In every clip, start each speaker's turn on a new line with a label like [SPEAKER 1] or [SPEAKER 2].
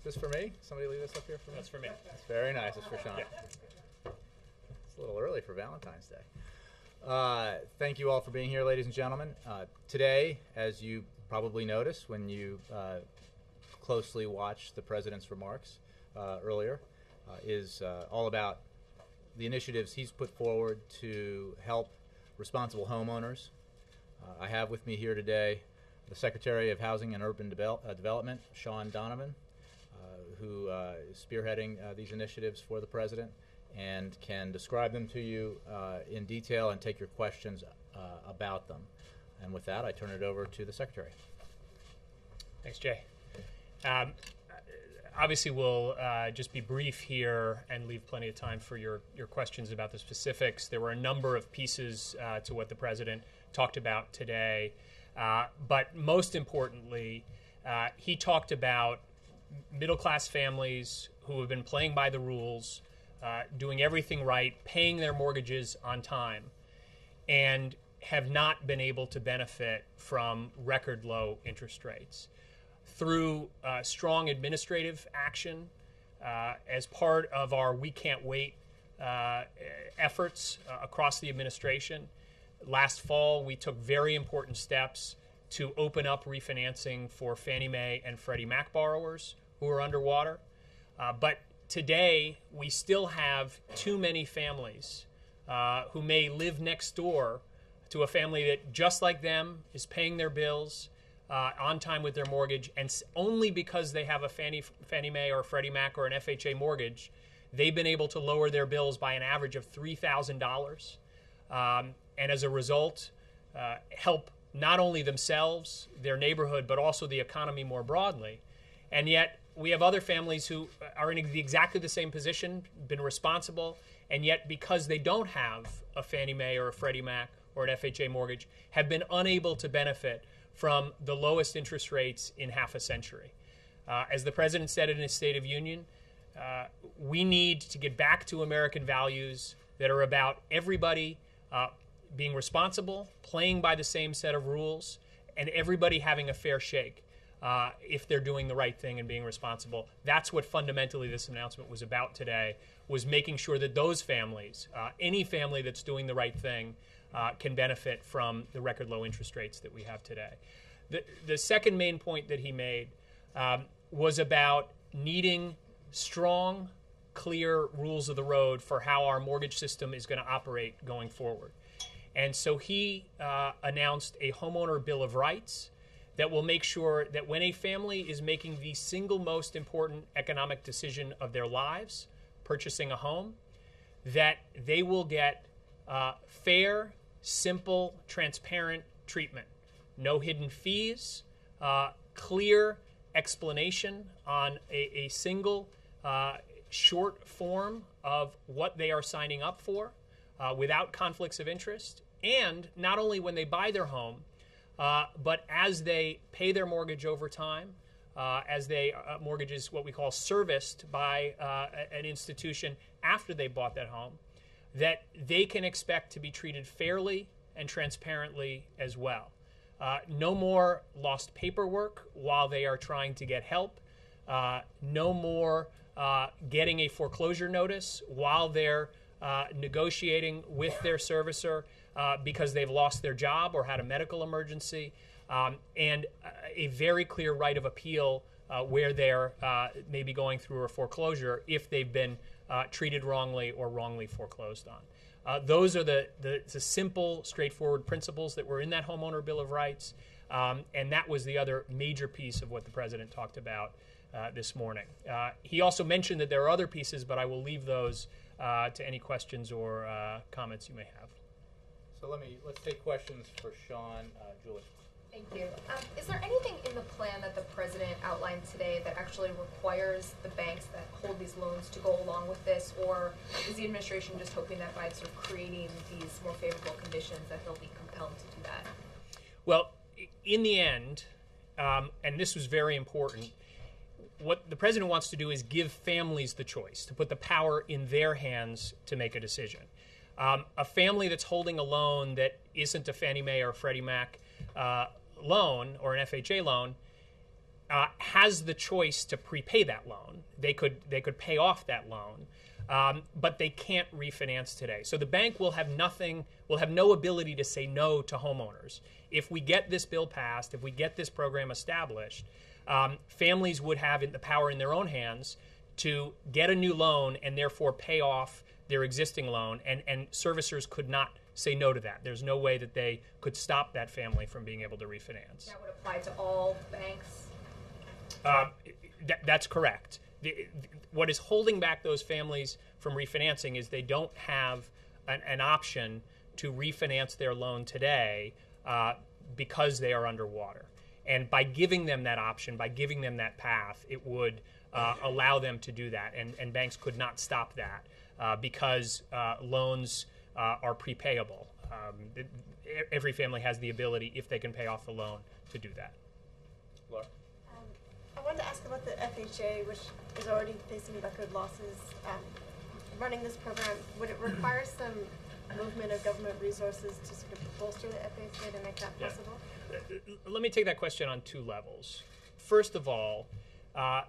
[SPEAKER 1] this for me? Somebody leave this up here for me?
[SPEAKER 2] That's for me.
[SPEAKER 1] That's very nice. It's for Shaun.
[SPEAKER 2] Yeah.
[SPEAKER 1] It's a little early for Valentine's Day. Thank you all for being here, ladies and gentlemen. Today, as you probably noticed when you closely watched the President's remarks earlier, is all about the initiatives he's put forward to help responsible homeowners. I have with me here today the Secretary of Housing and Urban Development, Shaun Donovan, who is spearheading these initiatives for the President and can describe them to you in detail and take your questions about them. And with that, I turn it over to the Secretary.
[SPEAKER 2] Thanks, Jay. Obviously, we'll just be brief here and leave plenty of time for your questions about the specifics. There were a number of pieces to what the President talked about today. But most importantly, he talked about middle-class families who have been playing by the rules, doing everything right, paying their mortgages on time, and have not been able to benefit from record low interest rates. Through strong administrative action, as part of our We Can't Wait efforts across the administration, last fall we took very important steps to open up refinancing for Fannie Mae and Freddie Mac borrowers who are underwater. But today we still have too many families who may live next door to a family that, just like them, is paying their bills on time with their mortgage, and only because they have a Fannie Mae or Freddie Mac or an FHA mortgage, they've been able to lower their bills by an average of $3,000, and as a result, help not only themselves, their neighborhood, but also the economy more broadly. And yet, we have other families who are in exactly the same position, been responsible, and yet because they don't have a Fannie Mae or a Freddie Mac or an FHA mortgage, have been unable to benefit from the lowest interest rates in half a century. As the President said in his State of Union, we need to get back to American values that are about everybody being responsible, playing by the same set of rules, and everybody having a fair shake if they're doing the right thing and being responsible. That's what fundamentally this announcement was about today, was making sure that those families, any family that's doing the right thing, can benefit from the record low interest rates that we have today. The second main point that he made was about needing strong, clear rules of the road for how our mortgage system is going to operate going forward. And so he announced a Homeowner Bill of Rights that will make sure that when a family is making the single most important economic decision of their lives, purchasing a home, that they will get fair, simple, transparent treatment. No hidden fees, clear explanation on a single short form of what they are signing up for without conflicts of interest. And not only when they buy their home, but as they pay their mortgage over time, as they mortgage is what we call serviced by an institution after they bought that home, that they can expect to be treated fairly and transparently as well. No more lost paperwork while they are trying to get help. No more getting a foreclosure notice while they're negotiating with their servicer because they've lost their job or had a medical emergency, and a very clear right of appeal where they're maybe going through a foreclosure if they've been treated wrongly or wrongly foreclosed on. Those are the simple, straightforward principles that were in that Homeowner Bill of Rights, and that was the other major piece of what the President talked about this morning. He also mentioned that there are other pieces, but I will leave those to any questions or comments you may have.
[SPEAKER 1] So let's take questions for Shaun. Julie.
[SPEAKER 3] Thank you. Is there anything in the plan that the President outlined today that actually requires the banks that hold these loans to go along with this, or is the administration just hoping that by sort of creating these more favorable conditions that they'll be compelled to do that?
[SPEAKER 2] Well, in the end, and this was very important, what the President wants to do is give families the choice, to put the power in their hands to make a decision. A family that's holding a loan that isn't a Fannie Mae or Freddie Mac loan or an FHA loan has the choice to prepay that loan. They could pay off that loan, but they can't refinance today. So the bank will have no ability to say no to homeowners. If we get this bill passed, if we get this program established, families would have the power in their own hands to get a new loan and therefore pay off their existing loan, and servicers could not say no to that. There's no way that they could stop that family from being able to refinance.
[SPEAKER 3] That would apply to all banks?
[SPEAKER 2] That's correct. What is holding back those families from refinancing is they don't have an option to refinance their loan today because they are underwater. And by giving them that option, by giving them that path, it would allow them to do that. And banks could not stop that because loans are prepayable. Every family has the ability, if they can pay off the loan, to do that. Laura?
[SPEAKER 4] I wanted to ask about the FHA, which is already facing record losses. Running this program, would it require some movement of government resources to sort of bolster the FHA to make that possible?
[SPEAKER 2] Let me take that question on two levels. First of all,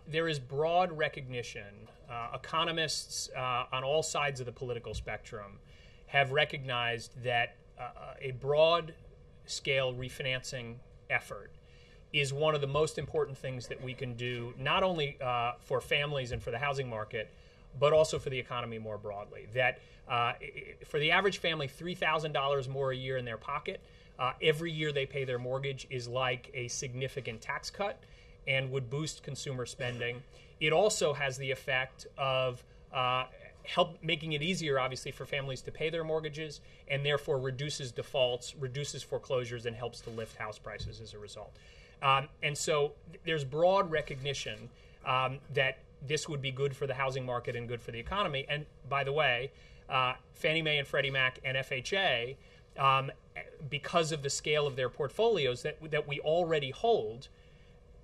[SPEAKER 2] there is broad recognition. Economists on all sides of the political spectrum have recognized that a broad-scale refinancing effort is one of the most important things that we can do, not only for families and for the housing market, but also for the economy more broadly. That for the average family, $3,000 more a year in their pocket, every year they pay their mortgage is like a significant tax cut and would boost consumer spending. It also has the effect of making it easier, obviously, for families to pay their mortgages, and therefore reduces defaults, reduces foreclosures, and helps to lift house prices as a result. And so there's broad recognition that this would be good for the housing market and good for the economy. And by the way, Fannie Mae and Freddie Mac and FHA, because of the scale of their portfolios that we already hold,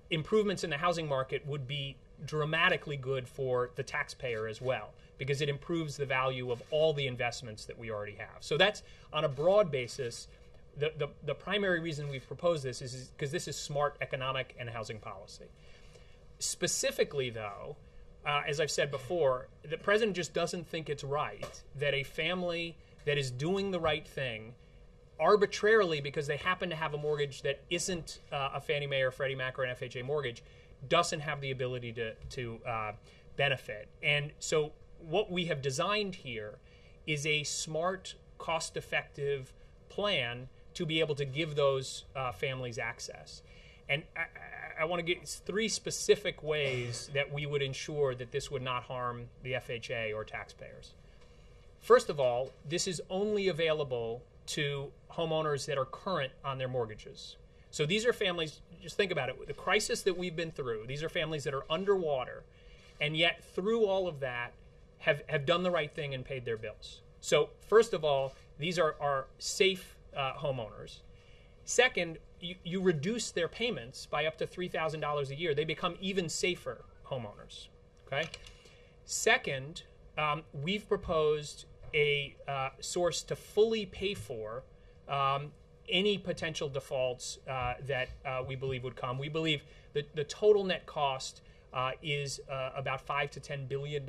[SPEAKER 2] improvements in the housing market would be dramatically good for the taxpayer as well, because it improves the value of all the investments that we already have. So that's, on a broad basis, the primary reason we've proposed this is because this is smart economic and housing policy. Specifically, though, as I've said before, the president just doesn't think it's right that a family that is doing the right thing arbitrarily, because they happen to have a mortgage that isn't a Fannie Mae or Freddie Mac or an FHA mortgage, doesn't have the ability to benefit. And so what we have designed here is a smart, cost-effective plan to be able to give those families access. And I want to get three specific ways that we would ensure that this would not harm the FHA or taxpayers. First of all, this is only available to homeowners that are current on their mortgages. So these are families, just think about it, the crisis that we've been through, these are families that are underwater, and yet through all of that have done the right thing and paid their bills. So first of all, these are safe homeowners. Second, you reduce their payments by up to $3,000 a year. They become even safer homeowners. Okay. Second, we've proposed a source to fully pay for any potential defaults that we believe would come. We believe that the total net cost is about $5 to $10 billion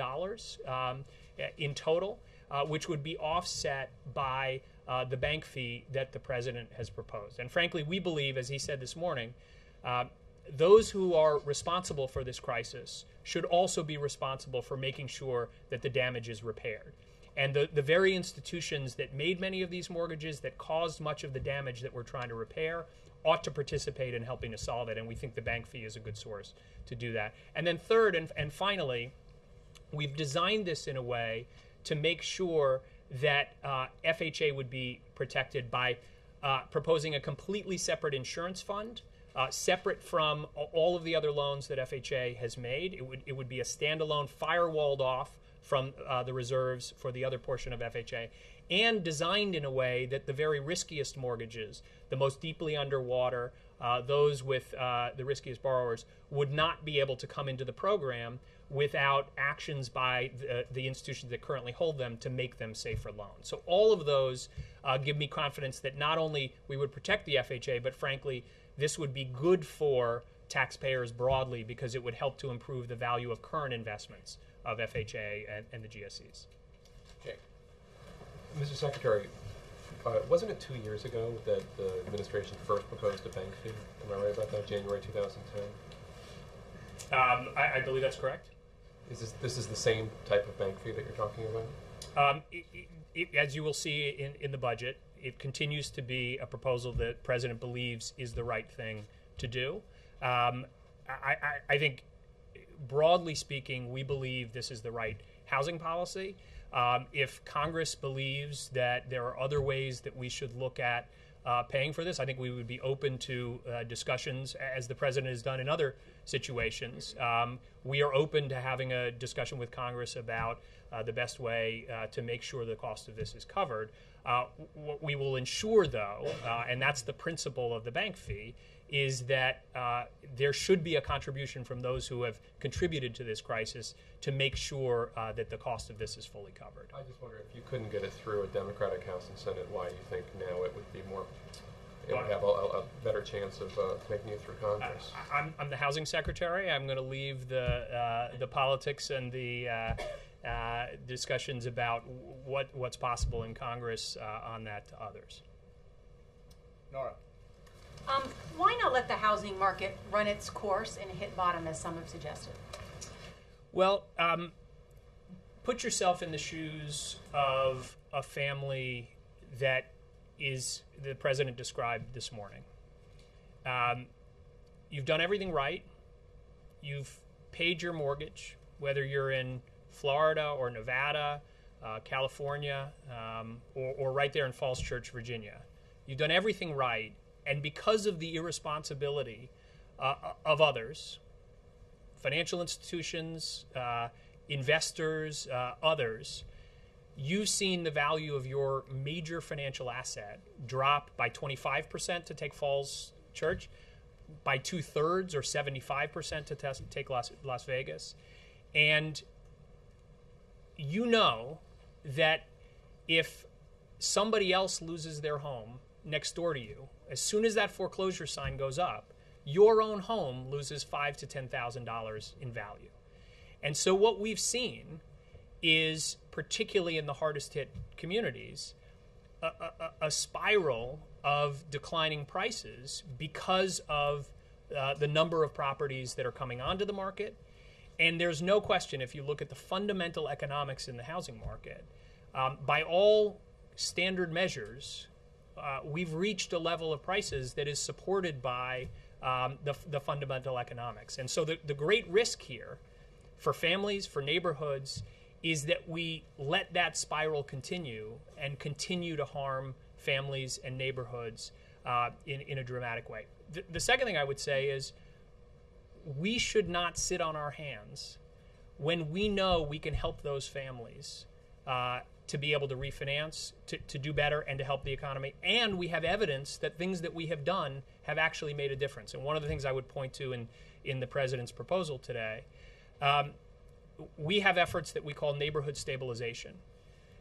[SPEAKER 2] in total, which would be offset by the bank fee that the president has proposed. And frankly, we believe, as he said this morning, those who are responsible for this crisis should also be responsible for making sure that the damage is repaired. And the very institutions that made many of these mortgages, that caused much of the damage that we're trying to repair, ought to participate in helping to solve it. And we think the bank fee is a good source to do that. And then third and finally, we've designed this in a way to make sure that FHA would be protected by proposing a completely separate insurance fund, separate from all of the other loans that FHA has made. It would be a standalone, firewalled off from the reserves for the other portion of FHA, and designed in a way that the very riskiest mortgages, the most deeply underwater, those with the riskiest borrowers, would not be able to come into the program without actions by the institutions that currently hold them to make them safer loans. So all of those give me confidence that not only we would protect the FHA, but frankly, this would be good for taxpayers broadly because it would help to improve the value of current investments of FHA and the GSEs.
[SPEAKER 1] Jake.
[SPEAKER 5] Mr. Secretary, wasn't it 2 years ago that the administration first proposed a bank fee? Am I right about that? January 2010?
[SPEAKER 2] I believe that's correct.
[SPEAKER 5] This is the same type of bank fee that you're talking about?
[SPEAKER 2] As you will see in the budget, it continues to be a proposal that the President believes is the right thing to do. I think, broadly speaking, we believe this is the right housing policy. If Congress believes that there are other ways that we should look at paying for this, I think we would be open to discussions, as the President has done in other situations. We are open to having a discussion with Congress about the best way to make sure the cost of this is covered. What we will ensure, though, and that's the principle of the bank fee, is that there should be a contribution from those who have contributed to this crisis to make sure that the cost of this is fully covered.
[SPEAKER 5] I just wonder if you couldn't get it through a Democratic House and Senate, why you think now it would be more, it would have a better chance of making it through Congress.
[SPEAKER 2] I'm the housing secretary. I'm going to leave the politics and the discussions about what's possible in Congress on that to others.
[SPEAKER 1] Nora.
[SPEAKER 6] Why not let the housing market run its course and hit bottom, as some have suggested?
[SPEAKER 2] Well, put yourself in the shoes of a family that is the President described this morning. You've done everything right. You've paid your mortgage, whether you're in Florida or Nevada, California, or right there in Falls Church, Virginia. You've done everything right, and because of the irresponsibility of others, financial institutions, investors, others, you've seen the value of your major financial asset drop by 25% to take Falls Church, by 2/3 or 75% to take Las Vegas. And you know that if somebody else loses their home next door to you, as soon as that foreclosure sign goes up, your own home loses $5,000 to $10,000 in value. And so what we've seen is, particularly in the hardest hit communities, a spiral of declining prices because of the number of properties that are coming onto the market. And there's no question, if you look at the fundamental economics in the housing market, by all standard measures, we've reached a level of prices that is supported by the fundamental economics. And so the great risk here for families, for neighborhoods, is that we let that spiral continue and continue to harm families and neighborhoods in a dramatic way. The second thing I would say is we should not sit on our hands when we know we can help those families to be able to refinance, to do better, and to help the economy. And we have evidence that things that we have done have actually made a difference. And one of the things I would point to in the President's proposal today, we have efforts that we call neighborhood stabilization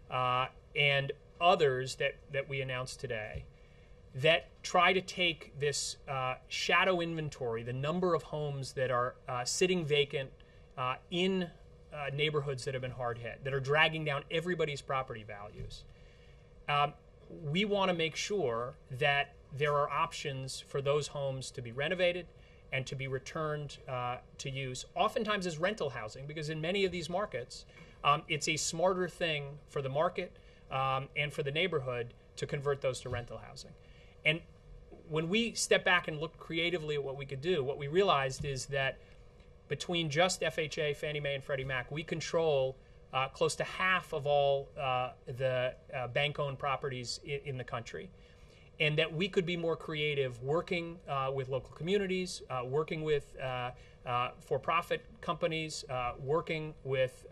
[SPEAKER 2] and others that we announced today that try to take this shadow inventory, the number of homes that are sitting vacant in neighborhoods that have been hard hit, that are dragging down everybody's property values. We want to make sure that there are options for those homes to be renovated and to be returned to use, oftentimes as rental housing, because in many of these markets, it's a smarter thing for the market and for the neighborhood to convert those to rental housing. And when we step back and look creatively at what we could do, what we realized is that between just FHA, Fannie Mae, and Freddie Mac, we control close to half of all the bank-owned properties in the country. And that we could be more creative working with local communities, working with for-profit companies, working with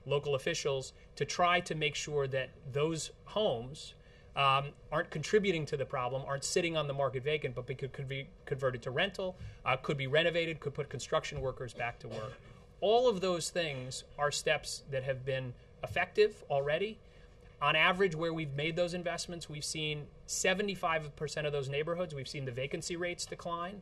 [SPEAKER 2] local officials to try to make sure that those homes aren't contributing to the problem, aren't sitting on the market vacant, but could be converted to rental, could be renovated, could put construction workers back to work. All of those things are steps that have been effective already. On average, where we've made those investments, we've seen 75% of those neighborhoods, we've seen the vacancy rates decline,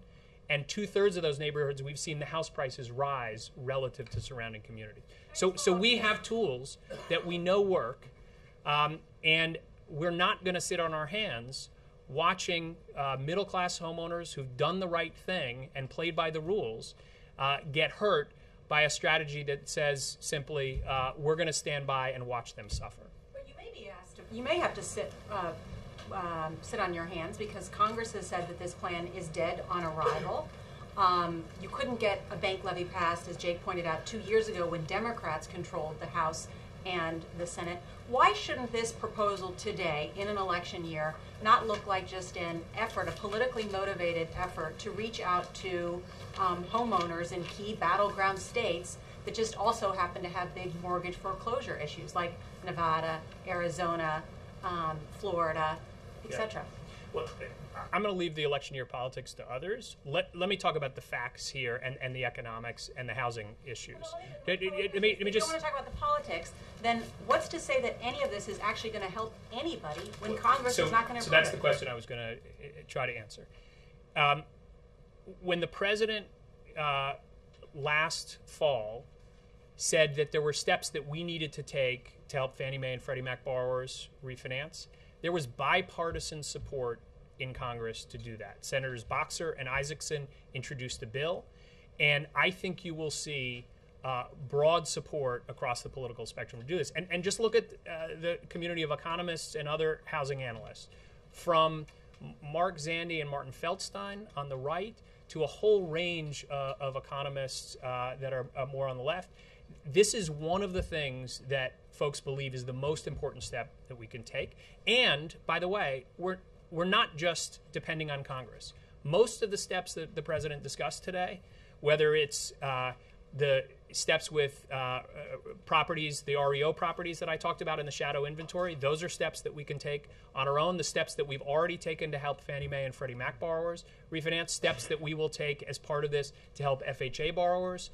[SPEAKER 2] And 2/3 of those neighborhoods, we've seen the house prices rise relative to surrounding communities. So we have tools that we know work, and we're not going to sit on our hands watching middle-class homeowners who've done the right thing and played by the rules get hurt by a strategy that says simply, we're going to stand by and watch them suffer.
[SPEAKER 6] But you may be asked, you may have to sit on your hands because Congress has said that this plan is dead on arrival. You couldn't get a bank levy passed, as Jake pointed out, 2 years ago when Democrats controlled the House and the Senate. Why shouldn't this proposal today, in an election year, not look like just an effort, a politically motivated effort to reach out to homeowners in key battleground states that just also happen to have big mortgage foreclosure issues, like Nevada, Arizona, Florida, etc.?
[SPEAKER 2] Well, I'm going to leave the election year politics to others. Let me talk about the facts here and the economics and the housing issues.
[SPEAKER 6] If you don't want to talk about the politics, then what's to say that any of this is actually going to help anybody when Congress is not going to approve it?
[SPEAKER 2] So that's the question I was going to try to answer. When the president last fall said that there were steps that we needed to take to help Fannie Mae and Freddie Mac borrowers refinance, there was bipartisan support in Congress to do that. Senators Boxer and Isaacson introduced the bill, and I think you will see broad support across the political spectrum to do this. And just look at the community of economists and other housing analysts, from Mark Zandi and Martin Feldstein on the right to a whole range of economists that are more on the left. This is one of the things that folks believe is the most important step that we can take. And, by the way, we're not just depending on Congress. Most of the steps that the president discussed today, whether it's the steps with properties, the REO properties that I talked about in the shadow inventory, those are steps that we can take on our own. The steps that we've already taken to help Fannie Mae and Freddie Mac borrowers refinance, steps that we will take as part of this to help FHA borrowers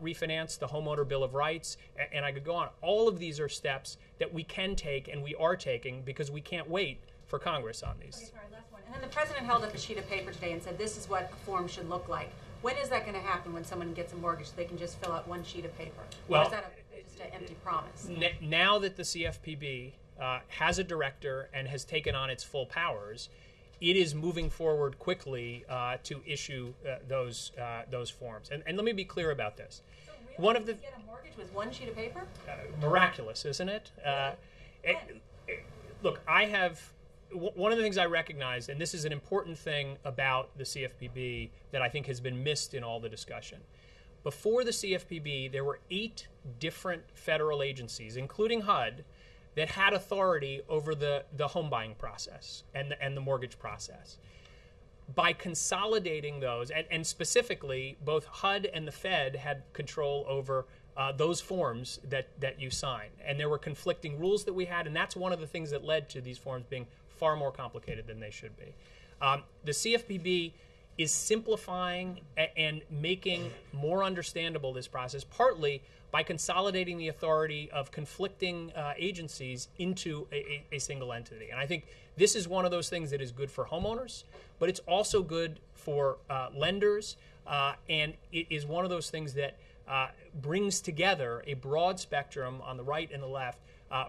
[SPEAKER 2] refinance, the Homeowner Bill of Rights, and I could go on. All of these are steps that we can take and we are taking because we can't wait for Congress on these.
[SPEAKER 6] Okay, sorry, last one. And then the president held up a sheet of paper today and said this is what a form should look like. When is that going to happen when someone gets a mortgage so they can just fill out one sheet of paper?
[SPEAKER 2] Well,
[SPEAKER 6] or is that just an empty promise?
[SPEAKER 2] Now that the CFPB has a director and has taken on its full powers, it is moving forward quickly to issue those forms. And let me be clear about this.
[SPEAKER 6] So really, one of the get a mortgage with one sheet of paper?
[SPEAKER 2] Miraculous, isn't it? Look, I have. One of the things I recognize, and this is an important thing about the CFPB that I think has been missed in all the discussion. Before the CFPB, there were 8 different federal agencies, including HUD, that had authority over the home buying process and the mortgage process. By consolidating those, and specifically, both HUD and the Fed had control over those forms that you sign. And there were conflicting rules that we had, and that's one of the things that led to these forms being far more complicated than they should be. The CFPB is simplifying and making more understandable this process, partly by consolidating the authority of conflicting agencies into a single entity. And I think this is one of those things that is good for homeowners, but it's also good for lenders, and it is one of those things that brings together a broad spectrum on the right and the left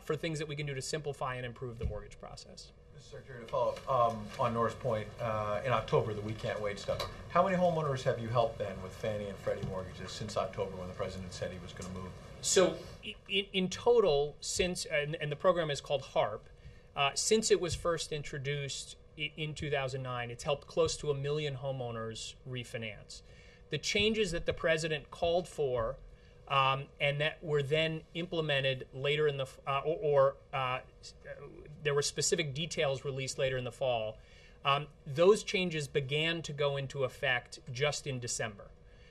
[SPEAKER 2] for things that we can do to simplify and improve the mortgage process.
[SPEAKER 7] Mr. Secretary, to follow up on Nora's point, in October, the We Can't Wait stuff, how many homeowners have you helped then with Fannie and Freddie mortgages since October when the president said he was going to move?
[SPEAKER 2] So in total, since, and the program is called HARP, since it was first introduced in 2009, it's helped close to 1 million homeowners refinance. The changes that the president called for and that were then implemented later in the, there were specific details released later in the fall. Those changes began to go into effect just in December.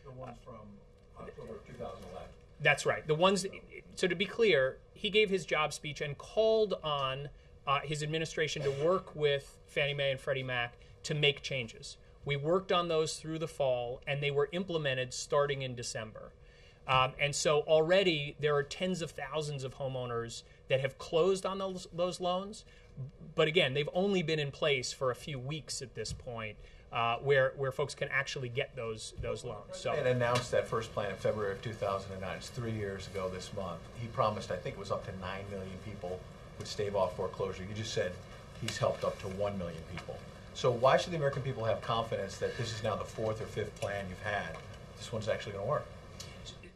[SPEAKER 7] The ones from October of 2011.
[SPEAKER 2] That's right. The ones. So to be clear, he gave his job speech and called on his administration to work with Fannie Mae and Freddie Mac to make changes. We worked on those through the fall, and they were implemented starting in December. And so already there are tens of thousands of homeowners that have closed on those loans. But again, they've only been in place for a few weeks at this point. where folks can actually get those loans. So,
[SPEAKER 7] and announced that first plan in February of 2009. It's 3 years ago this month. He promised, I think it was up to 9 million people would stave off foreclosure. You just said he's helped up to 1 million people. So why should the American people have confidence that this is now the fourth or fifth plan you've had? This one's actually going to work.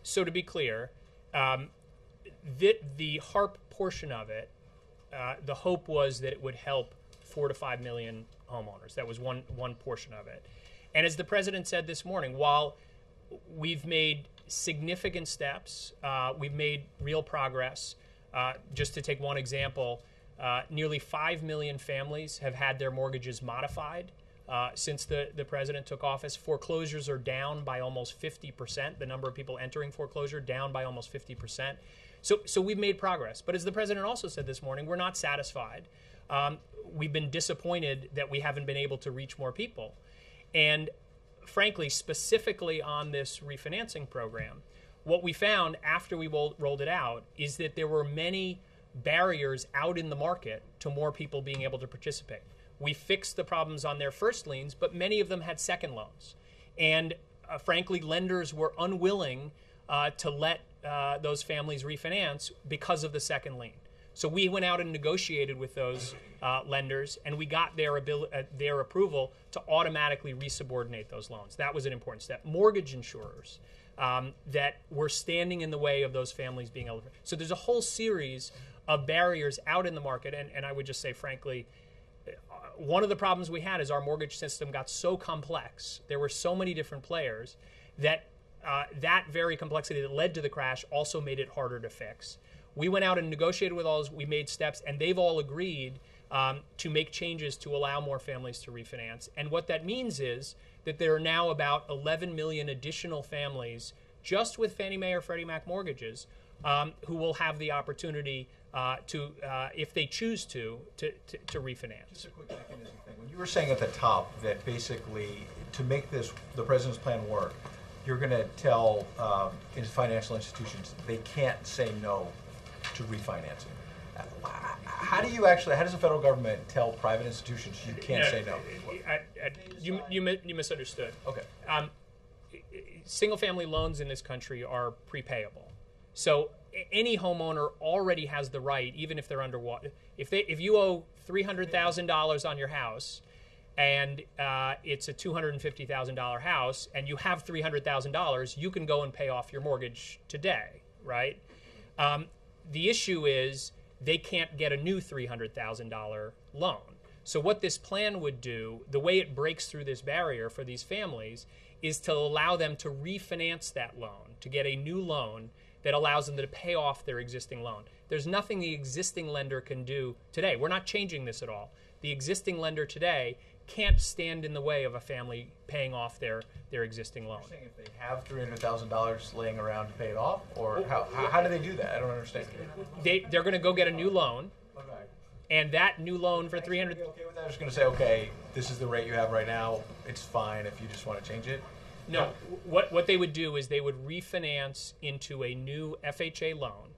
[SPEAKER 2] So to be clear, the HARP portion of it, the hope was that it would help 4 to 5 million homeowners. That was one portion of it. And as the president said this morning, while we've made significant steps, we've made real progress. Just to take one example, nearly 5 million families have had their mortgages modified since the president took office. Foreclosures are down by almost 50%. The number of people entering foreclosure down by almost 50%. So we've made progress. But as the president also said this morning, we're not satisfied. We've been disappointed that we haven't been able to reach more people. And frankly, specifically on this refinancing program, what we found after we rolled it out is that there were many barriers out in the market to more people being able to participate. We fixed the problems on their first liens, but many of them had second loans. And frankly, lenders were unwilling to let those families refinance because of the second lien. So we went out and negotiated with those lenders, and we got their approval to automatically resubordinate those loans. That was an important step. Mortgage insurers that were standing in the way of those families being able to. So there's a whole series of barriers out in the market, and I would just say, frankly, one of the problems we had is our mortgage system got so complex. There were so many different players that that very complexity that led to the crash also made it harder to fix. We went out and negotiated with all those, we made steps, and they've all agreed to make changes to allow more families to refinance. And what that means is that there are now about 11 million additional families just with Fannie Mae or Freddie Mac mortgages who will have the opportunity to, if they choose to refinance.
[SPEAKER 7] Just a quick mechanism thing. When you were saying at the top that basically to make this, the president's plan work, you're going to tell financial institutions they can't say no to refinancing. How do you actually? How does the federal government tell private institutions you can't say no?
[SPEAKER 2] You misunderstood.
[SPEAKER 7] Okay.
[SPEAKER 2] Single-family loans in this country are prepayable, so any homeowner already has the right, even if they're underwater. If you owe $300,000 on your house, and it's a $250,000 house, and you have $300,000, you can go and pay off your mortgage today, right? The issue is they can't get a new $300,000 loan. So what this plan would do, the way it breaks through this barrier for these families, is to allow them to refinance that loan, to get a new loan that allows them to pay off their existing loan. There's nothing the existing lender can do today. We're not changing this at all. The existing lender today can't stand in the way of a family paying off their existing loan.
[SPEAKER 7] You're saying if they have $300,000 laying around to pay it off, or how do they do that? I don't understand.
[SPEAKER 2] They're going to go get a new loan,
[SPEAKER 7] Okay.
[SPEAKER 2] and that new loan for $300,000.
[SPEAKER 7] Okay with that? They're just going to say, okay, this is the rate you have right now. It's fine if you just want to change it.
[SPEAKER 2] No, what they would do is they would refinance into a new FHA loan,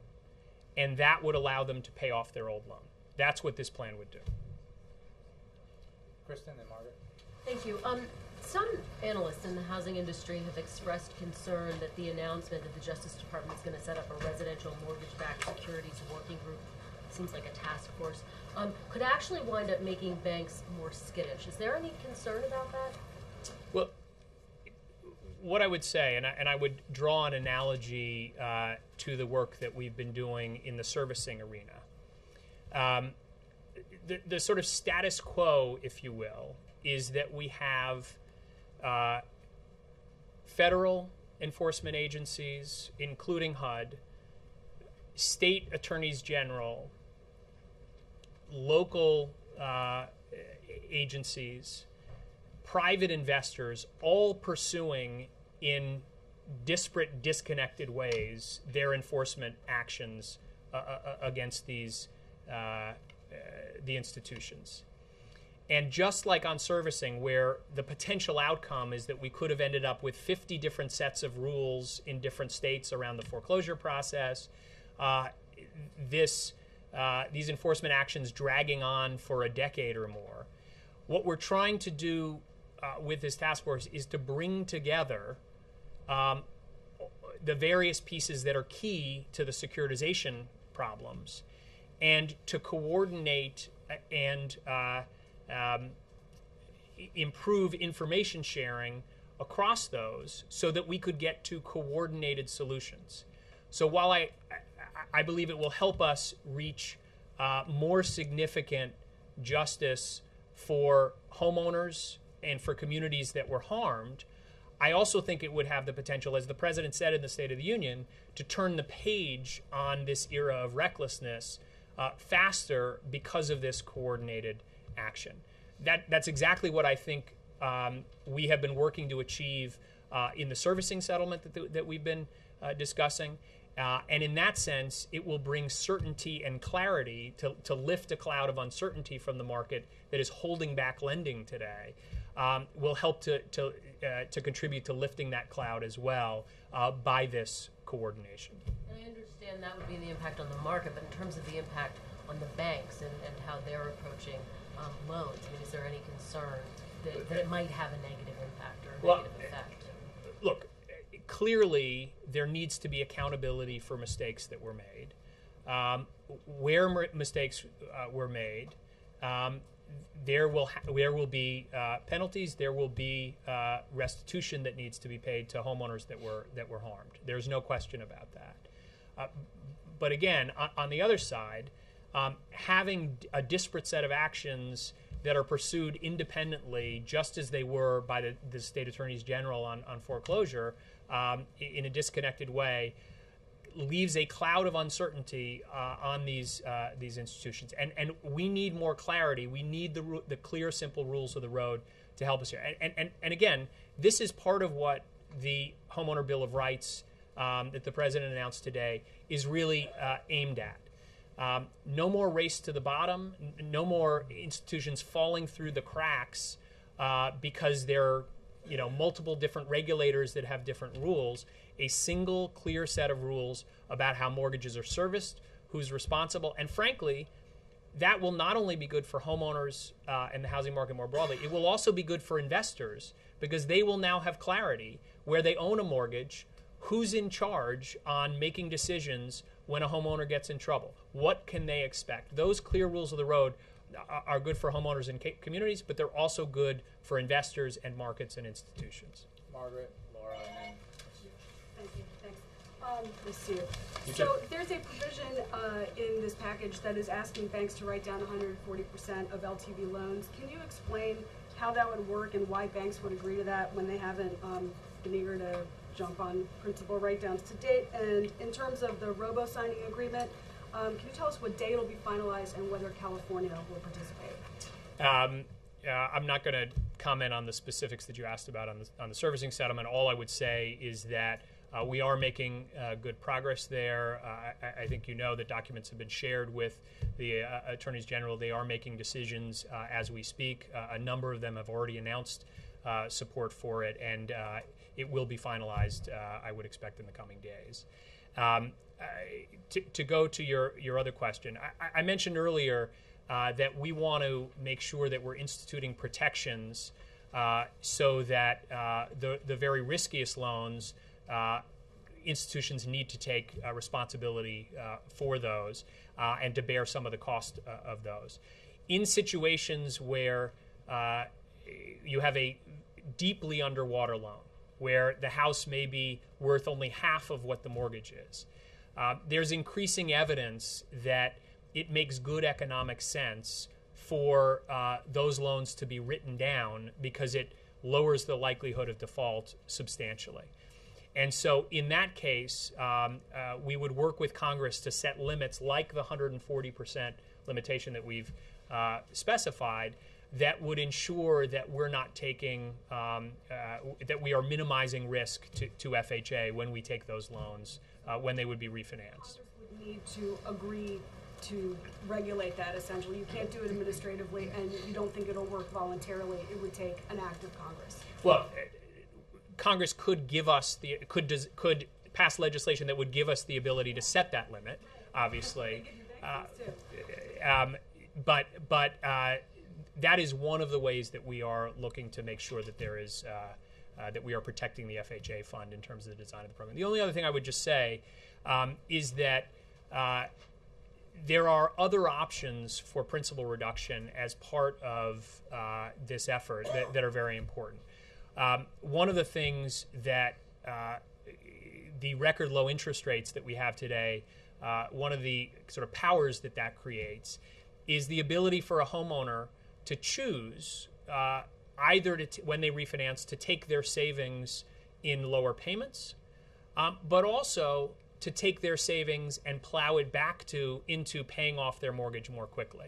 [SPEAKER 2] and that would allow them to pay off their old loan. That's what this plan would do.
[SPEAKER 1] Kristen and Margaret.
[SPEAKER 8] Thank you. Some analysts in the housing industry have expressed concern that the announcement that the Justice Department is going to set up a residential mortgage-backed securities working group, seems like a task force, could actually wind up making banks more skittish. Is there any concern about that?
[SPEAKER 2] Well, what I would say, and I would draw an analogy to the work that we've been doing in the servicing arena. The sort of status quo, if you will, is that we have federal enforcement agencies, including HUD, state attorneys general, local agencies, private investors, all pursuing in disparate, disconnected ways their enforcement actions against these the institutions. And just like on servicing, where the potential outcome is that we could have ended up with 50 different sets of rules in different states around the foreclosure process, these enforcement actions dragging on for a decade or more. What we're trying to do with this task force is to bring together the various pieces that are key to the securitization problems, and to coordinate and improve information sharing across those so that we could get to coordinated solutions. So while I believe it will help us reach more significant justice for homeowners and for communities that were harmed, I also think it would have the potential, as the President said in the State of the Union, to turn the page on this era of recklessness faster because of this coordinated action. That's exactly what I think we have been working to achieve in the servicing settlement that we've been discussing. And in that sense, it will bring certainty and clarity to lift a cloud of uncertainty from the market that is holding back lending today. Will help to contribute to lifting that cloud as well by this coordination.
[SPEAKER 8] And I understand that would be the impact on the market, but in terms of the impact on the banks and how they're approaching loans, I mean, is there any concern that it might have a negative impact or a negative effect?
[SPEAKER 2] Look, clearly there needs to be accountability for mistakes that were made. Where mistakes were made, there will be penalties. There will be restitution that needs to be paid to homeowners that were harmed. There's no question about that. But again, on the other side, having a disparate set of actions that are pursued independently, just as they were by the state attorneys general on foreclosure, in a disconnected way, leaves a cloud of uncertainty on these institutions, and we need more clarity. We need the clear, simple rules of the road to help us here. And again, this is part of what the Homeowner Bill of Rights that the President announced today is really aimed at. No more race to the bottom. No more institutions falling through the cracks because there are multiple different regulators that have different rules. A single clear set of rules about how mortgages are serviced, who's responsible, and frankly, that will not only be good for homeowners and the housing market more broadly, it will also be good for investors because they will now have clarity where they own a mortgage, who's in charge on making decisions when a homeowner gets in trouble. What can they expect? Those clear rules of the road are good for homeowners and communities, but they're also good for investors and markets and institutions.
[SPEAKER 1] Margaret, Laura, and then
[SPEAKER 9] Thank you. Thanks. Nice to see you. So there's a provision in this package that is asking banks to write down 140% of LTV loans. Can you explain how that would work and why banks would agree to that when they haven't been eager to jump on principal write-downs to date? And in terms of the robo-signing agreement, can you tell us what day it'll be finalized and whether California will participate?
[SPEAKER 2] I'm not going to comment on the specifics that you asked about on the servicing settlement. All I would say is that we are making good progress there. I think you know that documents have been shared with the attorneys general. They are making decisions as we speak. A number of them have already announced support for it, and it will be finalized, I would expect, in the coming days. To go to your other question, I mentioned earlier that we want to make sure that we're instituting protections so that the very riskiest loans, institutions need to take responsibility for those and to bear some of the cost of those. In situations where you have a deeply underwater loan, where the house may be worth only half of what the mortgage is, there's increasing evidence that it makes good economic sense for those loans to be written down because it lowers the likelihood of default substantially. And so in that case, we would work with Congress to set limits like the 140% limitation that we've specified that would ensure that we're not taking, that we are minimizing risk to FHA when we take those loans, when they would be refinanced.
[SPEAKER 9] Congress would need to agree to regulate that, essentially. You can't do it administratively, and you don't think it'll work voluntarily. It would take an act of Congress.
[SPEAKER 2] Well, Congress could give us could pass legislation that would give us the ability to set that limit, obviously. But that is one of the ways that we are looking to make sure that there is that we are protecting the FHA fund in terms of the design of the program. The only other thing I would just say is that there are other options for principal reduction as part of this effort that are very important. One of the things that the record low interest rates that we have today, one of the sort of powers that creates is the ability for a homeowner to choose either when they refinance to take their savings in lower payments, but also to take their savings and plow it back into paying off their mortgage more quickly.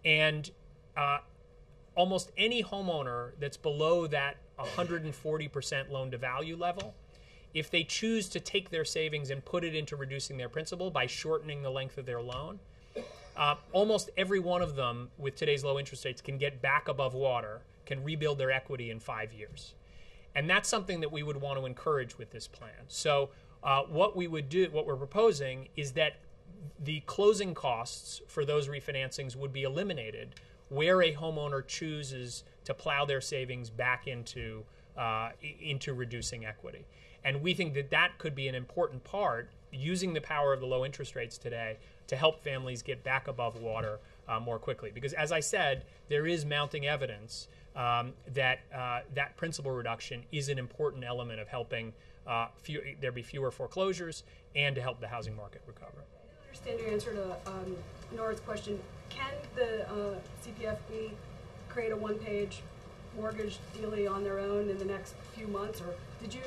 [SPEAKER 2] And almost any homeowner that's below that 140% loan to value level, if they choose to take their savings and put it into reducing their principal by shortening the length of their loan, almost every one of them with today's low interest rates can get back above water, can rebuild their equity in 5 years. And that's something that we would want to encourage with this plan. So what we're proposing is that the closing costs for those refinancings would be eliminated where a homeowner chooses to plow their savings back into reducing equity. And we think that could be an important part, using the power of the low interest rates today to help families get back above water more quickly. Because as I said, there is mounting evidence that principal reduction is an important element of helping there be fewer foreclosures and to help the housing market recover.
[SPEAKER 9] I didn't understand your answer to Nora's question. Can the CPFB create a one-page mortgage dealie on their own in the next few months, or did you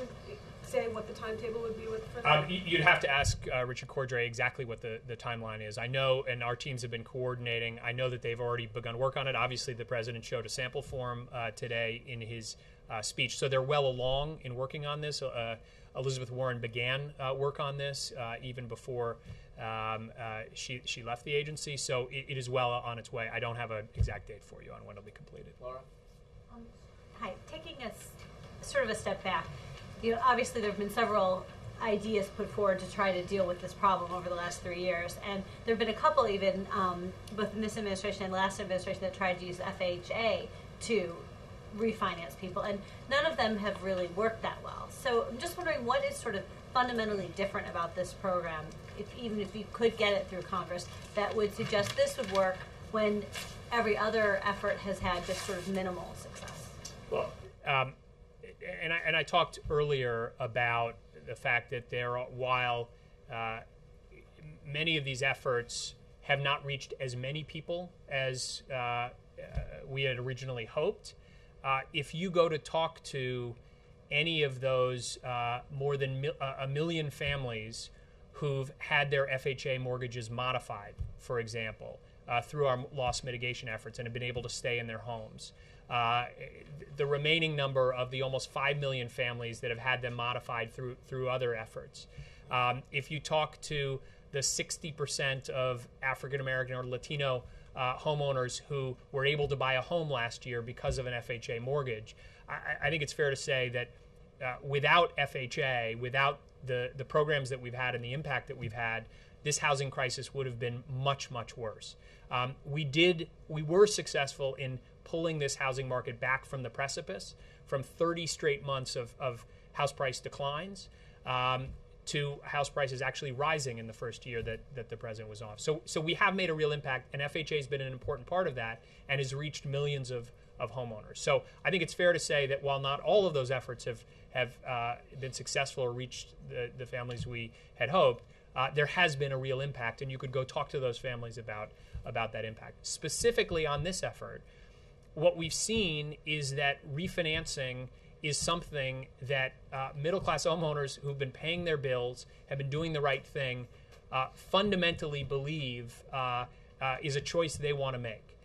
[SPEAKER 9] say what the timetable would be for that?
[SPEAKER 2] You'd have to ask Richard Cordray exactly what the timeline is. I know, and our teams have been coordinating, I know that they've already begun work on it. Obviously, the president showed a sample form today in his speech, so they're well along in working on this. Elizabeth Warren began work on this even before she left the agency, so it is well on its way. I don't have an exact date for you on when it'll be completed. Laura?
[SPEAKER 10] Hi. Taking sort of a step back, obviously there have been several ideas put forward to try to deal with this problem over the last 3 years, and there have been a couple even, both in this administration and last administration, that tried to use FHA to refinance people, and none of them have really worked that well. So I'm just wondering what is sort of fundamentally different about this program, even if you could get it through Congress, that would suggest this would work when every other effort has had just sort of minimal success.
[SPEAKER 2] Well, and I talked earlier about the fact that while many of these efforts have not reached as many people as we had originally hoped, if you go to talk to any of those more than a million families who've had their FHA mortgages modified, for example, through our loss mitigation efforts and have been able to stay in their homes, the remaining number of the almost 5 million families that have had them modified through other efforts. If you talk to the 60% of African American or Latino homeowners who were able to buy a home last year because of an FHA mortgage, I think it's fair to say that without FHA, without the programs that we've had and the impact that we've had, this housing crisis would have been much, much worse. We were successful in pulling this housing market back from the precipice, from 30 straight months of house price declines to house prices actually rising in the first year that the president was off. So we have made a real impact, and FHA has been an important part of that and has reached millions of homeowners. So I think it's fair to say that while not all of those efforts have been successful or reached the families we had hoped, there has been a real impact, and you could go talk to those families about that impact. Specifically on this effort, what we've seen is that refinancing is something that middle-class homeowners who've been paying their bills, have been doing the right thing, fundamentally believe is a choice they want to make.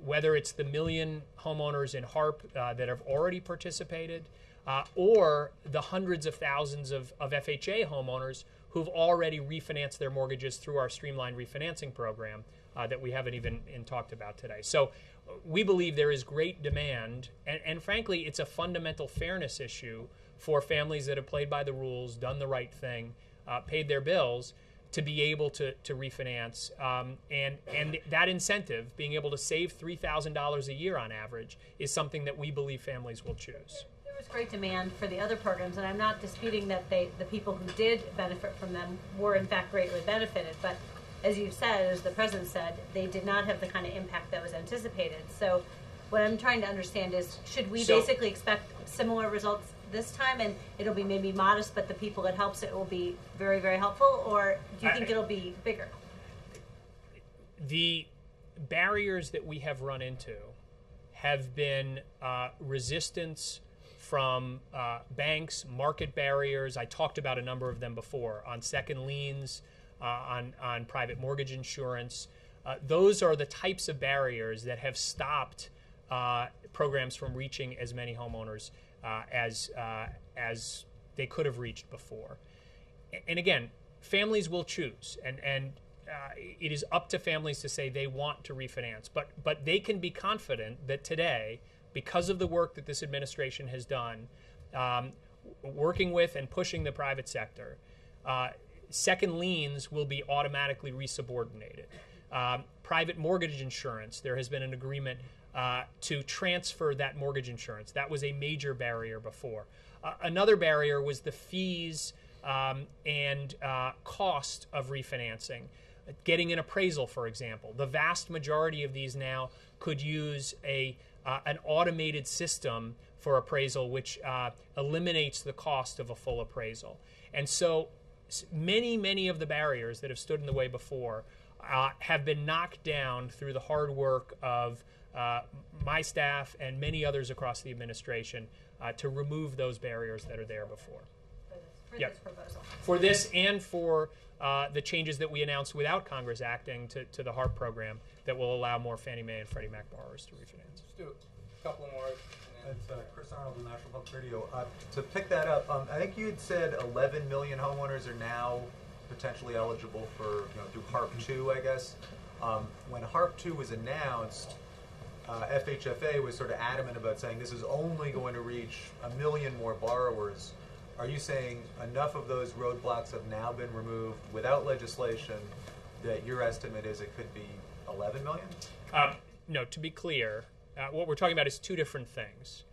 [SPEAKER 2] Whether it's the million homeowners in HARP that have already participated, or the hundreds of thousands of FHA homeowners who've already refinanced their mortgages through our streamlined refinancing program that we haven't even talked about today. So we believe there is great demand, and frankly, it's a fundamental fairness issue for families that have played by the rules, done the right thing, paid their bills, to be able to refinance. And that incentive, being able to save $3,000 a year on average, is something that we believe families will choose.
[SPEAKER 10] There was great demand for the other programs, and I'm not disputing that the people who did benefit from them were in fact greatly benefited, but as you said, as the president said, they did not have the kind of impact that was anticipated. So what I'm trying to understand is, should we basically expect similar results this time, and it'll be maybe modest, but the people it helps, it will be very, very helpful, or do you think it'll be bigger?
[SPEAKER 2] The barriers that we have run into have been resistance from banks, market barriers. I talked about a number of them before, on second liens, on private mortgage insurance. Those are the types of barriers that have stopped programs from reaching as many homeowners as they could have reached before. And again, families will choose, and it is up to families to say they want to refinance. But they can be confident that today, because of the work that this administration has done, working with and pushing the private sector, second liens will be automatically resubordinated. Private mortgage insurance, there has been an agreement to transfer that mortgage insurance. That was a major barrier before. Another barrier was the fees and cost of refinancing. Getting an appraisal, for example. The vast majority of these now could use an automated system for appraisal, which eliminates the cost of a full appraisal. And so many of the barriers that have stood in the way before have been knocked down through the hard work of my staff and many others across the administration to remove those barriers that are there before.
[SPEAKER 10] For this proposal.
[SPEAKER 2] For this and for the changes that we announced without Congress acting to the HARP program that will allow more Fannie Mae and Freddie Mac borrowers to refinance.
[SPEAKER 1] Let's do a couple more.
[SPEAKER 7] It's Chris Arnold with National Public Radio. To pick that up, I think you had said 11 million homeowners are now potentially eligible for, through HARP 2, I guess. When HARP 2 was announced, FHFA was sort of adamant about saying this is only going to reach 1 million more borrowers. Are you saying enough of those roadblocks have now been removed without legislation that your estimate is it could be 11 million?
[SPEAKER 2] No, to be clear, what we're talking about is two different things.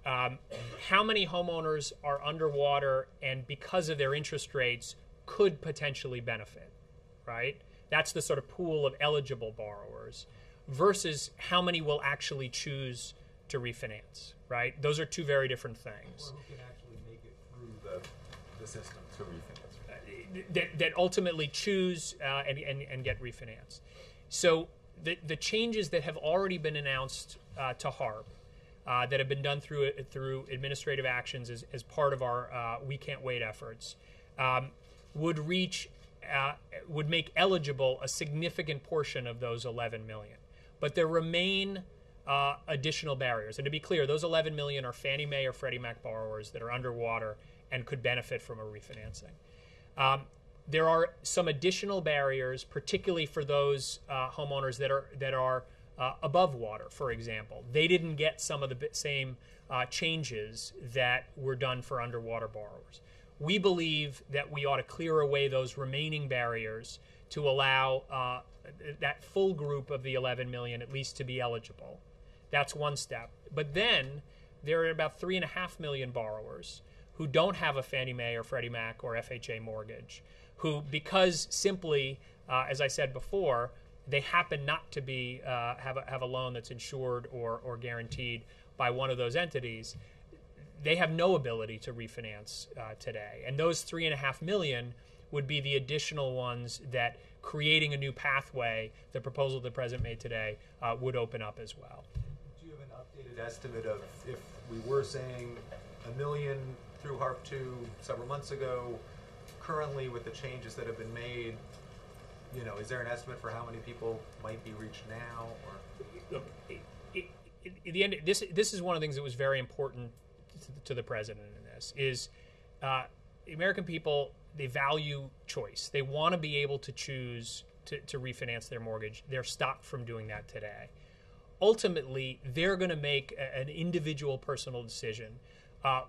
[SPEAKER 2] How many homeowners are underwater and because of their interest rates could potentially benefit, right? That's the sort of pool of eligible borrowers versus how many will actually choose to refinance, right? Those are two very different things.
[SPEAKER 7] Or who can actually make it through the system to refinance?
[SPEAKER 2] That ultimately choose and get refinanced. So the changes that have already been announced to HARP, that have been done through administrative actions as part of our We Can't Wait efforts, would make eligible a significant portion of those 11 million. But there remain additional barriers. And to be clear, those 11 million are Fannie Mae or Freddie Mac borrowers that are underwater and could benefit from a refinancing. There are some additional barriers, particularly for those homeowners that are above water, for example. They didn't get some of the same changes that were done for underwater borrowers. We believe that we ought to clear away those remaining barriers to allow that full group of the 11 million at least to be eligible. That's one step. But then there are about 3.5 million borrowers who don't have a Fannie Mae or Freddie Mac or FHA mortgage, who, because simply, as I said before, they happen not to be have a loan that's insured or guaranteed by one of those entities, they have no ability to refinance today. And those 3.5 million would be the additional ones that creating a new pathway, the proposal the President made today, would open up as well.
[SPEAKER 7] Do you have an updated estimate of if we were saying 1 million through HARP 2 several months ago, currently with the changes that have been made, is there an estimate for how many people might be reached now? Or?
[SPEAKER 2] At the end, this is one of the things that was very important to the President in this, is the American people, they value choice. They want to be able to choose to refinance their mortgage. They're stopped from doing that today. Ultimately, they're going to make an individual personal decision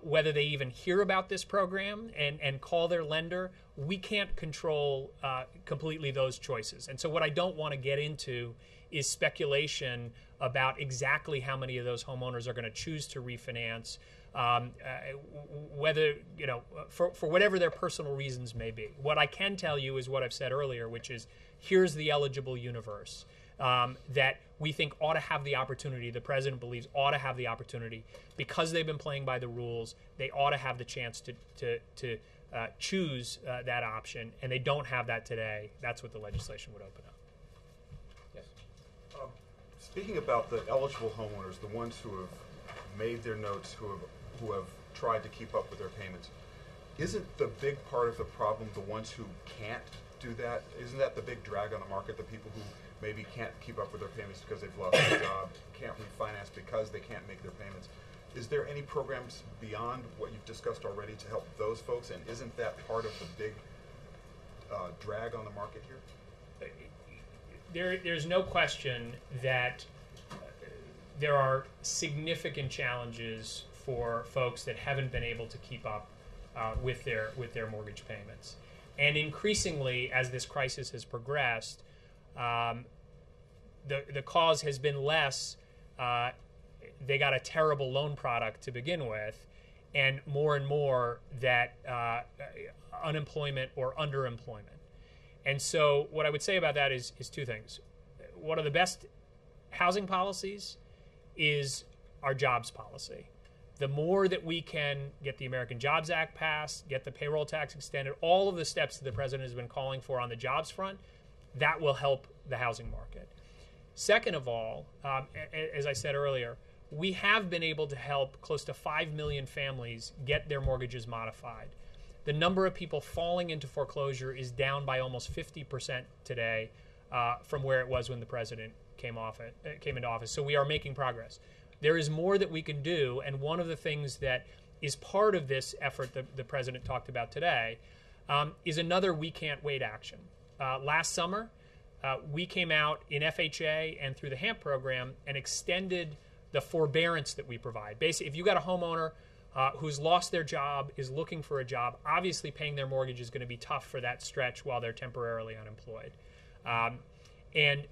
[SPEAKER 2] whether they even hear about this program and call their lender, we can't control completely those choices. And so what I don't want to get into is speculation about exactly how many of those homeowners are going to choose to refinance, whether, for whatever their personal reasons may be. What I can tell you is what I've said earlier, which is here's the eligible universe that we think ought to have the opportunity, the president believes ought to have the opportunity, because they've been playing by the rules, they ought to have the chance to choose that option, and they don't have that today. That's what the legislation would open up.
[SPEAKER 1] Yes.
[SPEAKER 11] Speaking about the eligible homeowners, the ones who have made their notes, who have tried to keep up with their payments, isn't the big part of the problem the ones who can't do that? Isn't that the big drag on the market, the people who maybe can't keep up with their payments because they've lost their job, can't refinance because they can't make their payments? Is there any programs beyond what you've discussed already to help those folks, and isn't that part of the big drag on the market here?
[SPEAKER 2] There's no question that there are significant challenges for folks that haven't been able to keep up with their mortgage payments. And increasingly, as this crisis has progressed, the cause has been less they got a terrible loan product to begin with, and more that unemployment or underemployment. And so what I would say about that is two things. One of the best housing policies is our jobs policy. The more that we can get the American Jobs Act passed, get the payroll tax extended, all of the steps that the president has been calling for on the jobs front, that will help the housing market. Second of all, as I said earlier, we have been able to help close to 5 million families get their mortgages modified. The number of people falling into foreclosure is down by almost 50% today from where it was when the president came into office. So we are making progress. There is more that we can do, and one of the things that is part of this effort that the president talked about today is another We Can't Wait action. Last summer, we came out in FHA and through the HAMP program and extended the forbearance that we provide. Basically, if you've got a homeowner who's lost their job, is looking for a job, obviously paying their mortgage is going to be tough for that stretch while they're temporarily unemployed. And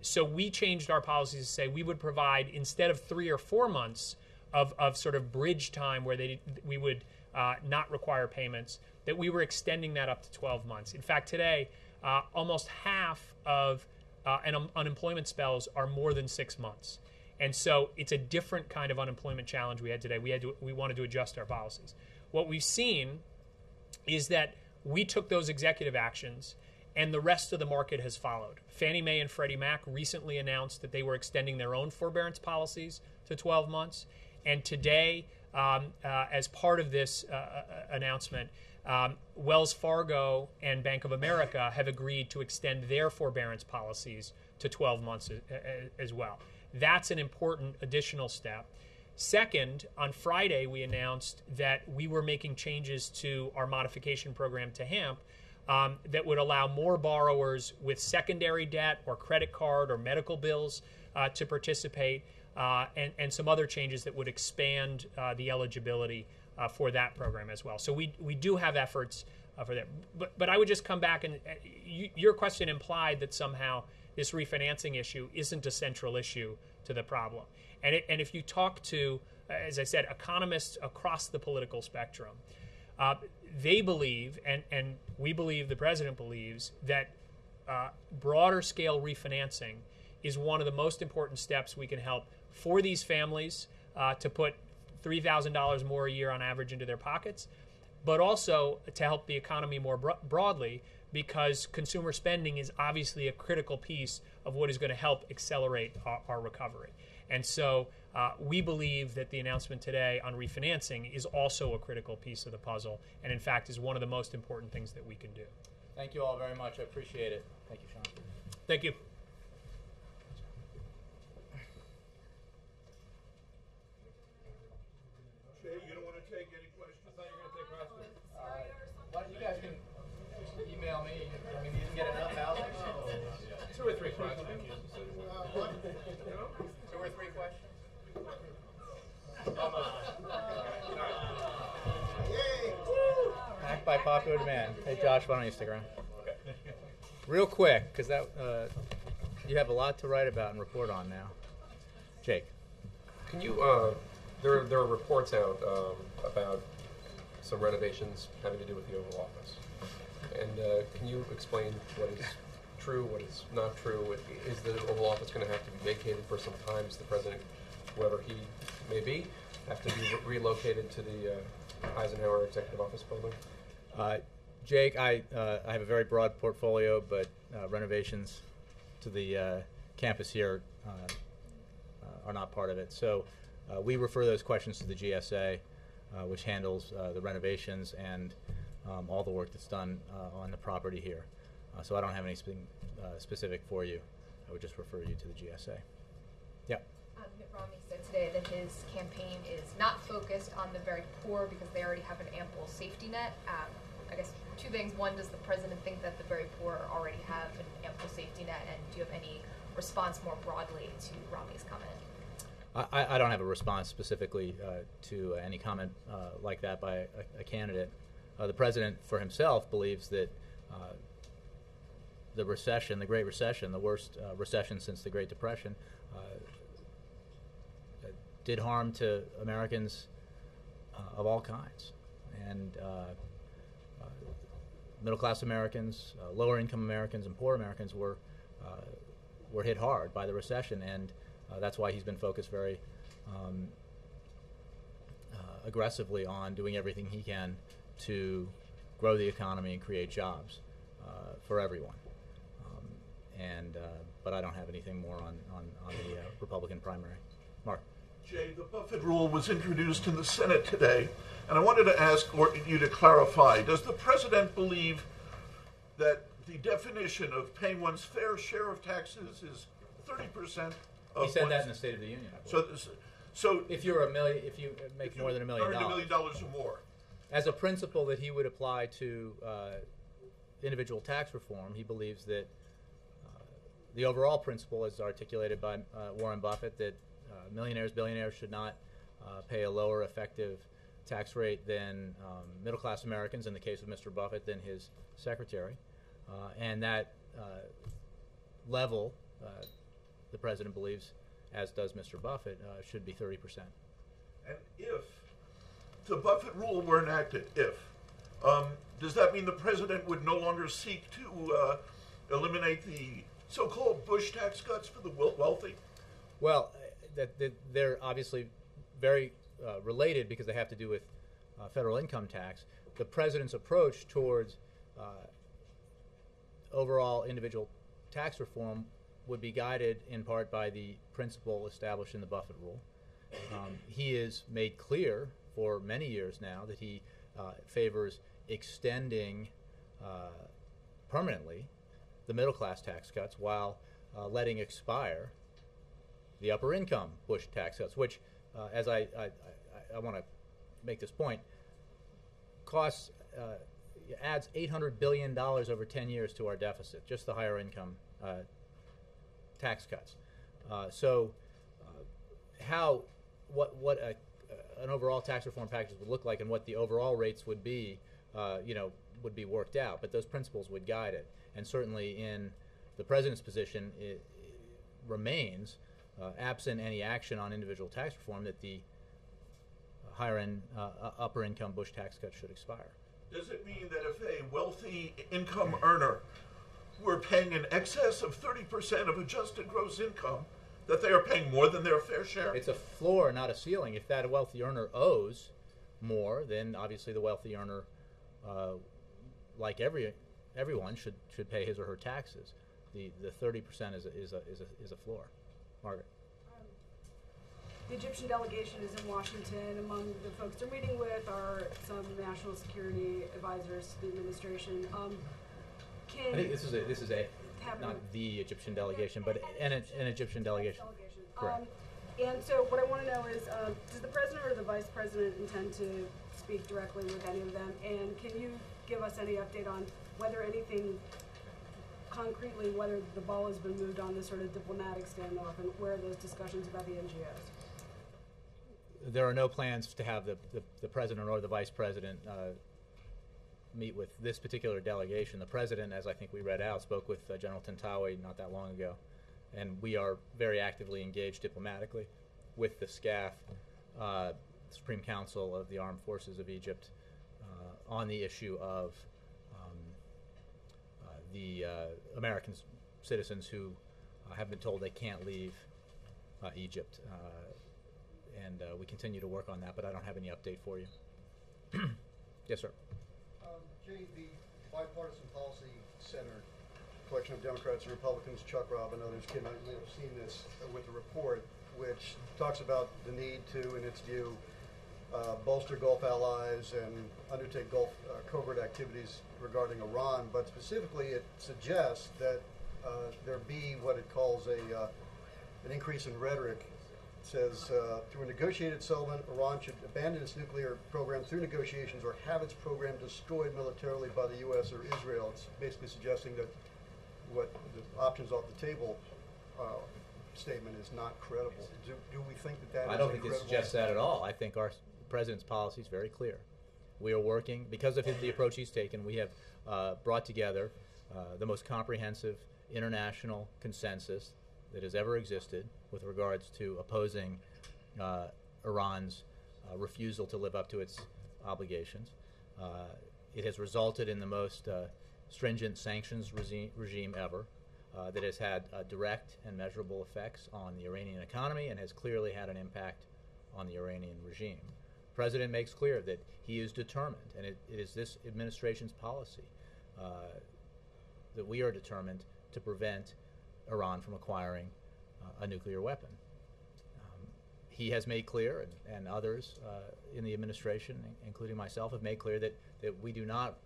[SPEAKER 2] so we changed our policies to say we would provide, instead of 3 or 4 months of sort of bridge time where we would not require payments, that we were extending that up to 12 months. In fact, today, almost half of unemployment spells are more than 6 months. And so it's a different kind of unemployment challenge we had today. We wanted to adjust our policies. What we've seen is that we took those executive actions and the rest of the market has followed. Fannie Mae and Freddie Mac recently announced that they were extending their own forbearance policies to 12 months. And today, as part of this announcement, Wells Fargo and Bank of America have agreed to extend their forbearance policies to 12 months as well. That's an important additional step. Second, on Friday, we announced that we were making changes to our modification program to HAMP that would allow more borrowers with secondary debt or credit card or medical bills to participate, and some other changes that would expand the eligibility for that program as well. So we do have efforts for that. But I would just come back and your question implied that somehow this refinancing issue isn't a central issue to the problem. And if you talk to, as I said, economists across the political spectrum, they believe, and we believe, the president believes, that broader scale refinancing is one of the most important steps we can help for these families to put $3,000 more a year on average into their pockets, but also to help the economy more broadly, because consumer spending is obviously a critical piece of what is going to help accelerate our recovery. And so we believe that the announcement today on refinancing is also a critical piece of the puzzle, and in fact is one of the most important things that we can do.
[SPEAKER 1] Thank you all very much. I appreciate it. Thank you, Shaun.
[SPEAKER 2] Thank you.
[SPEAKER 11] You don't want to take any questions? I thought you were going to take questions.
[SPEAKER 1] Why don't you guys can email me? I mean, you didn't get enough housing?
[SPEAKER 5] 2 or 3 questions.
[SPEAKER 1] 2 or 3 questions?
[SPEAKER 5] Almost.
[SPEAKER 1] popular demand. Hey, Josh, why don't you stick around? Real quick, because you have a lot to write about and report on now. Jake.
[SPEAKER 5] Can you, there are reports out about some renovations having to do with the Oval Office. And can you explain what is true, what is not true? Is the Oval Office going to have to be vacated for some time? Is the president, whoever he may be, have to be relocated to the Eisenhower Executive Office building?
[SPEAKER 1] Jake, I have a very broad portfolio, but renovations to the campus here are not part of it. So we refer those questions to the GSA, which handles the renovations and all the work that's done on the property here. So I don't have anything specific for you. I would just refer you to the GSA. Yeah.
[SPEAKER 3] Mitt Romney said today that his campaign is not focused on the very poor because they already have an ample safety net. I guess two things. One, does the president think that the very poor already have an ample safety net? And do you have any response more broadly to Romney's comment?
[SPEAKER 1] I don't have a response specifically to any comment like that by a candidate. The president for himself believes that the recession, the Great Recession, the worst recession since the Great Depression, did harm to Americans of all kinds. And middle-class Americans, lower-income Americans, and poor Americans were hit hard by the recession, and that's why he's been focused very aggressively on doing everything he can to grow the economy and create jobs for everyone. But I don't have anything more on the Republican primary. Mark.
[SPEAKER 12] Jay, the Buffett rule was introduced in the Senate today, and I wanted to ask you to clarify. Does the president believe that the definition of paying one's fair share of taxes is 30% of
[SPEAKER 1] He said that in the State of the Union.
[SPEAKER 12] So
[SPEAKER 1] if you make more than $1 million,
[SPEAKER 12] earned $1 million or more,
[SPEAKER 1] as a principle that he would apply to individual tax reform, he believes that the overall principle, as articulated by Warren Buffett, that millionaires, billionaires should not pay a lower effective tax rate than middle-class Americans, in the case of Mr. Buffett, than his secretary. And that level, the president believes, as does Mr. Buffett, should be 30%.
[SPEAKER 12] and if the Buffett rule were enacted, does that mean the president would no longer seek to eliminate the so-called Bush tax cuts for the wealthy?
[SPEAKER 1] Well, they're obviously very related because they have to do with federal income tax. The president's approach towards overall individual tax reform would be guided in part by the principle established in the Buffett rule. He has made clear for many years now that he favors extending permanently the middle class tax cuts while letting expire the upper income Bush tax cuts, which, as I want to make this point, adds $800 billion over 10 years to our deficit, just the higher income tax cuts. What an overall tax reform package would look like and what the overall rates would be, would be worked out, but those principles would guide it. And certainly in the president's position, it remains, absent any action on individual tax reform, that the higher-end, upper-income Bush tax cuts should expire.
[SPEAKER 12] Does it mean that if a wealthy income earner were paying in excess of 30% of adjusted gross income, that they are paying more than their fair share?
[SPEAKER 1] It's a floor, not a ceiling. If that wealthy earner owes more, then obviously the wealthy earner, like everyone, should pay his or her taxes. The 30% is a floor. Margaret.
[SPEAKER 9] The Egyptian delegation is in Washington. Among the folks they're meeting with are some national security advisors to the administration.
[SPEAKER 1] I think this is not the Egyptian delegation, but an Egyptian delegation. Correct.
[SPEAKER 9] And so what I want to know is, does the president or the vice president intend to speak directly with any of them? And can you give us any update on whether anything concretely, whether the ball has been moved on this sort of diplomatic standoff, and where are those discussions about the NGOs?
[SPEAKER 1] There are no plans to have the president or the vice president meet with this particular delegation. The president, as I think we read out, spoke with General Tantawi not that long ago, and we are very actively engaged diplomatically with the SCAF, Supreme Council of the Armed Forces of Egypt, on the issue of the American citizens who have been told they can't leave Egypt. And we continue to work on that, but I don't have any update for you. Yes, sir.
[SPEAKER 13] Jay, the Bipartisan Policy Center, collection of Democrats and Republicans, Chuck, Rob, and others came out, you may have seen this, with a report which talks about the need to, in its view, bolster Gulf allies and undertake Gulf covert activities regarding Iran, but specifically it suggests that there be what it calls an increase in rhetoric. It says, through a negotiated settlement, Iran should abandon its nuclear program through negotiations or have its program destroyed militarily by the U.S. or Israel. It's basically suggesting that what the options off the table statement is not credible. Do we think that
[SPEAKER 1] I don't think it suggests that at all. I think our president's policy is very clear. We are working, because of the approach he's taken, we have brought together the most comprehensive international consensus that has ever existed with regards to opposing Iran's refusal to live up to its obligations. It has resulted in the most stringent sanctions regime ever that has had direct and measurable effects on the Iranian economy and has clearly had an impact on the Iranian regime. The President makes clear that he is determined, and it is this administration's policy that we are determined to prevent Iran from acquiring a nuclear weapon. He has made clear, and others in the administration, including myself, have made clear that we do not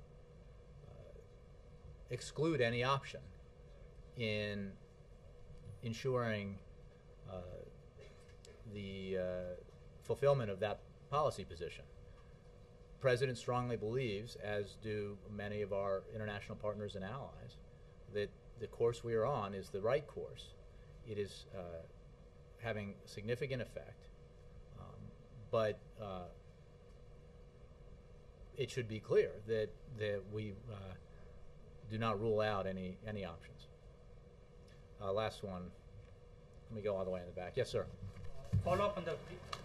[SPEAKER 1] exclude any option in ensuring the fulfillment of that policy position. The President strongly believes, as do many of our international partners and allies, that the course we are on is the right course. It is having significant effect, but it should be clear that we do not rule out any options. Last one. Let me go all the way in the back. Yes, sir.
[SPEAKER 14] Follow up on the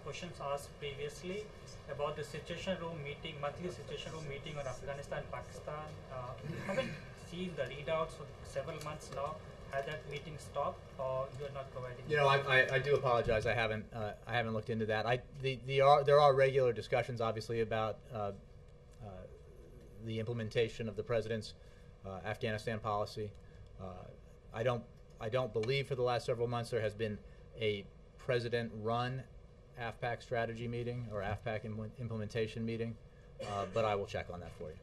[SPEAKER 14] questions asked previously about the Situation Room meeting, monthly Situation Room meeting on Afghanistan, Pakistan. We haven't seen the readouts for several months now. Has that meeting stopped, or you're not providing?
[SPEAKER 1] You know, I do apologize. I haven't looked into that. There are regular discussions, obviously, about the implementation of the president's Afghanistan policy. I don't believe for the last several months there has been a president-run AFPAC strategy meeting or AFPAC implementation meeting, but I will check on that for you.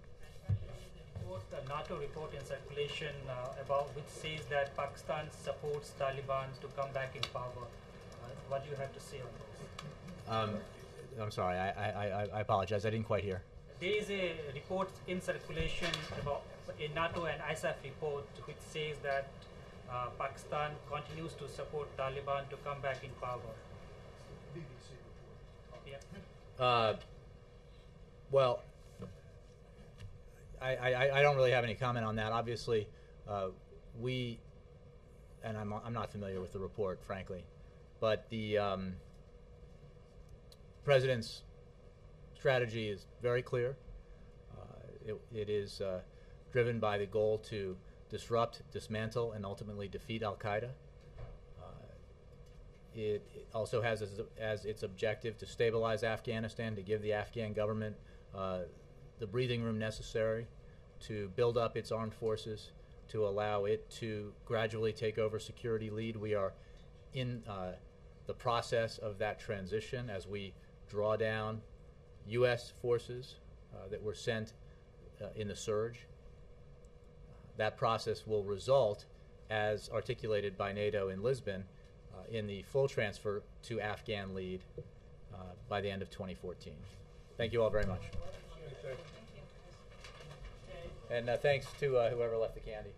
[SPEAKER 14] The NATO report in circulation about which says that Pakistan supports Taliban to come back in power. What do you have to say on this?
[SPEAKER 1] I'm sorry, I apologize. I didn't quite hear.
[SPEAKER 14] There is a report in circulation about a NATO and ISAF report which says that Pakistan continues to support Taliban to come back in power.
[SPEAKER 13] BBC report.
[SPEAKER 14] Yeah.
[SPEAKER 1] Well, I don't really have any comment on that. Obviously, we, and I'm not familiar with the report, frankly, but the president's strategy is very clear. It is driven by the goal to disrupt, dismantle, and ultimately defeat Al-Qaeda. It also has as its objective to stabilize Afghanistan, to give the Afghan government the breathing room necessary to build up its armed forces, to allow it to gradually take over security lead. We are in the process of that transition as we draw down U.S. forces that were sent in the surge. That process will result, as articulated by NATO in Lisbon, in the full transfer to Afghan lead by the end of 2014. Thank you all very much. And thanks to whoever left the candy.